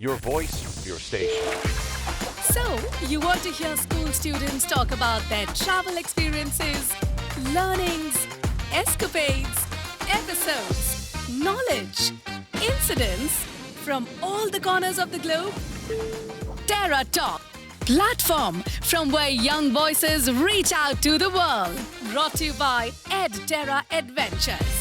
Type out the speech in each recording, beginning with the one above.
Your voice, your station. So, you want to hear school students talk about their travel experiences, learnings, escapades, episodes, knowledge, incidents from all the corners of the globe? Terra Talk, platform from where young voices reach out to the world. Brought to you by Terra Adventures.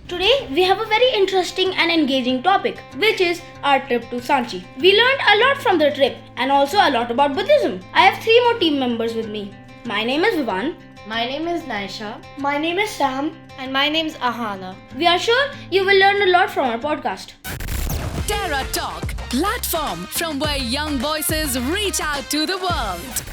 Today we have a very interesting and engaging topic, which is our trip to Sanchi. We learned a lot from the trip and also a lot about Buddhism. I have 3 more team members with me. My name is Vivan. My name is Naisha. My name is Sam. And my name is Ahana. We are sure you will learn a lot from our podcast. Terra Talk, platform from where young voices reach out to the world.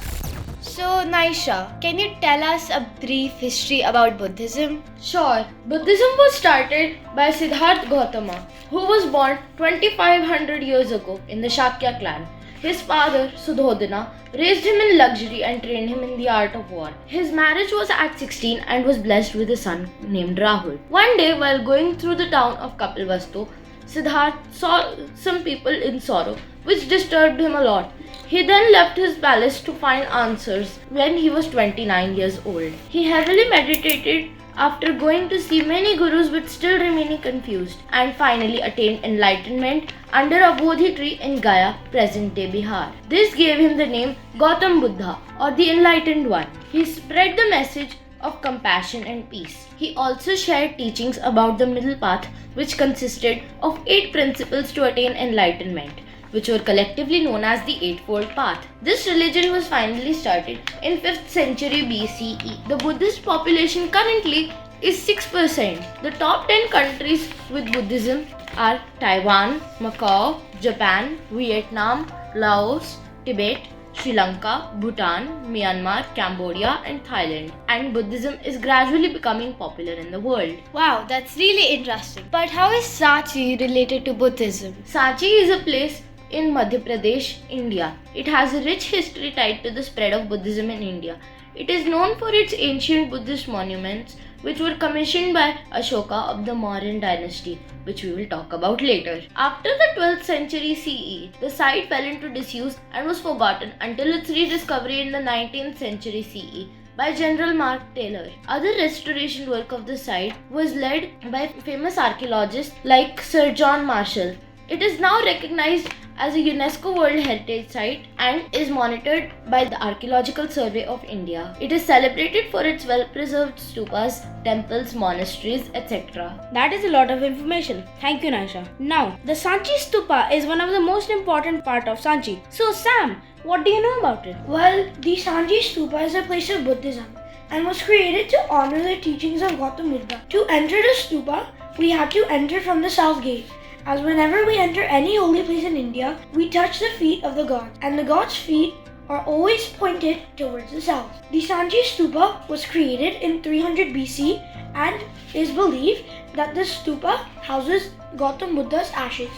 So, Naisha, can you tell us a brief history about Buddhism? Sure. Buddhism was started by Siddhartha Gautama, who was born 2500 years ago in the Shakya clan. His father, Sudhodana, raised him in luxury and trained him in the art of war. His marriage was at 16 and was blessed with a son named Rahul. One day, while going through the town of Kapilvastu, Siddhartha saw some people in sorrow, which disturbed him a lot. He then left his palace to find answers when he was 29 years old. He heavily meditated after going to see many gurus but still remaining confused, and finally attained enlightenment under a Bodhi tree in Gaya, present-day Bihar. This gave him the name Gautam Buddha, or the Enlightened One. He spread the message of compassion and peace. He also shared teachings about the middle path, which consisted of 8 principles to attain enlightenment, which were collectively known as the Eightfold Path. This religion was finally started in 5th century BCE. The Buddhist population currently is 6%. The top 10 countries with Buddhism are Taiwan, Macau, Japan, Vietnam, Laos, Tibet, Sri Lanka, Bhutan, Myanmar, Cambodia and Thailand. And Buddhism is gradually becoming popular in the world. Wow, that's really interesting. But how is Sanchi related to Buddhism? Sanchi is a place in Madhya Pradesh, India. It has a rich history tied to the spread of Buddhism in India. It is known for its ancient Buddhist monuments, which were commissioned by Ashoka of the Mauryan dynasty, which we will talk about later. After the 12th century CE, the site fell into disuse and was forgotten until its rediscovery in the 19th century CE by General Mark Taylor. Other restoration work of the site was led by famous archaeologists like Sir John Marshall. It is now recognized as a UNESCO World Heritage Site and is monitored by the Archaeological Survey of India. It is celebrated for its well-preserved stupas, temples, monasteries, etc. That is a lot of information. Thank you, Naisha. Now, the Sanchi Stupa is one of the most important part of Sanchi. So, Sam, what do you know about it? Well, the Sanchi Stupa is a place of Buddhism and was created to honor the teachings of Gautam Buddha. To enter the stupa, we had to enter from the south gate, as whenever we enter any holy place in India, we touch the feet of the gods, and the gods' feet are always pointed towards the south. The Sanchi Stupa was created in 300 BC and is believed that the stupa houses Gautam Buddha's ashes.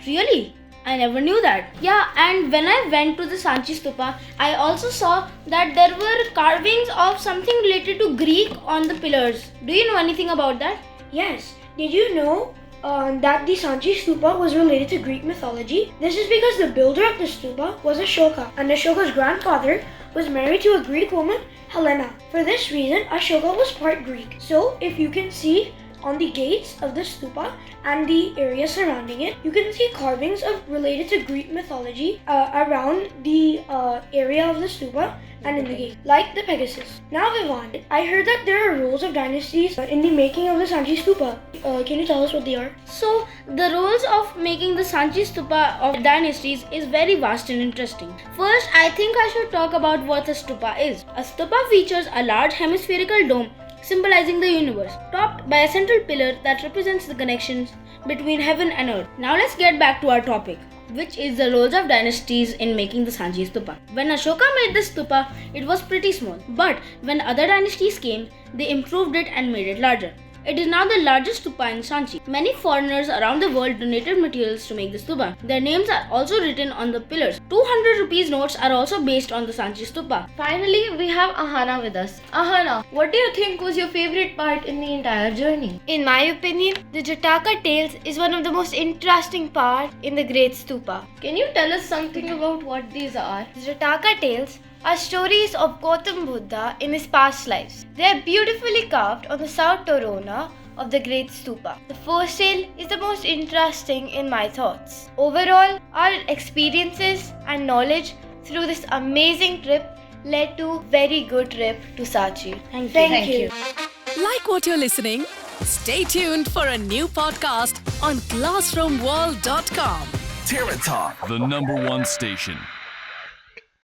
Really? I never knew that. Yeah, and when I went to the Sanchi Stupa, I also saw that there were carvings of something related to Greek on the pillars. Do you know anything about that? Yes. Did you know that the Sanchi Stupa was related to Greek mythology? This is because the builder of the stupa was Ashoka, and Ashoka's grandfather was married to a Greek woman, Helena. For this reason, Ashoka was part Greek. So, if you can see on the gates of the stupa and the area surrounding it, you can see carvings related to Greek mythology around the area of the stupa and in the gate, like the Pegasus. Now, Vivan, I heard that there are rules of dynasties in the making of the Sanchi Stupa. Can you tell us what they are? So, the roles of making the Sanchi Stupa of dynasties is very vast and interesting. First, I think I should talk about what a stupa is. A stupa features a large hemispherical dome symbolizing the universe, topped by a central pillar that represents the connections between heaven and earth. Now let's get back to our topic, which is the roles of dynasties in making the Sanchi Stupa. When Ashoka made the stupa, it was pretty small, but when other dynasties came, they improved it and made it larger. It is now the largest stupa in Sanchi. Many foreigners around the world donated materials to make the stupa. Their names are also written on the pillars. 200 rupees notes are also based on the Sanchi stupa. Finally, we have Ahana with us. Ahana, what do you think was your favorite part in the entire journey? In my opinion, the Jataka tales is one of the most interesting parts in the Great Stupa. Can you tell us something about what these are? The Jataka tales are stories of Gautam Buddha in his past lives. They are beautifully carved on the south torona of the Great Stupa. The first tale is the most interesting in my thoughts. Overall, our experiences and knowledge through this amazing trip led to a very good trip to Sanchi. Thank you. Like what you're listening? Stay tuned for a new podcast on classroomworld.com. Terra Talk, the #1 station.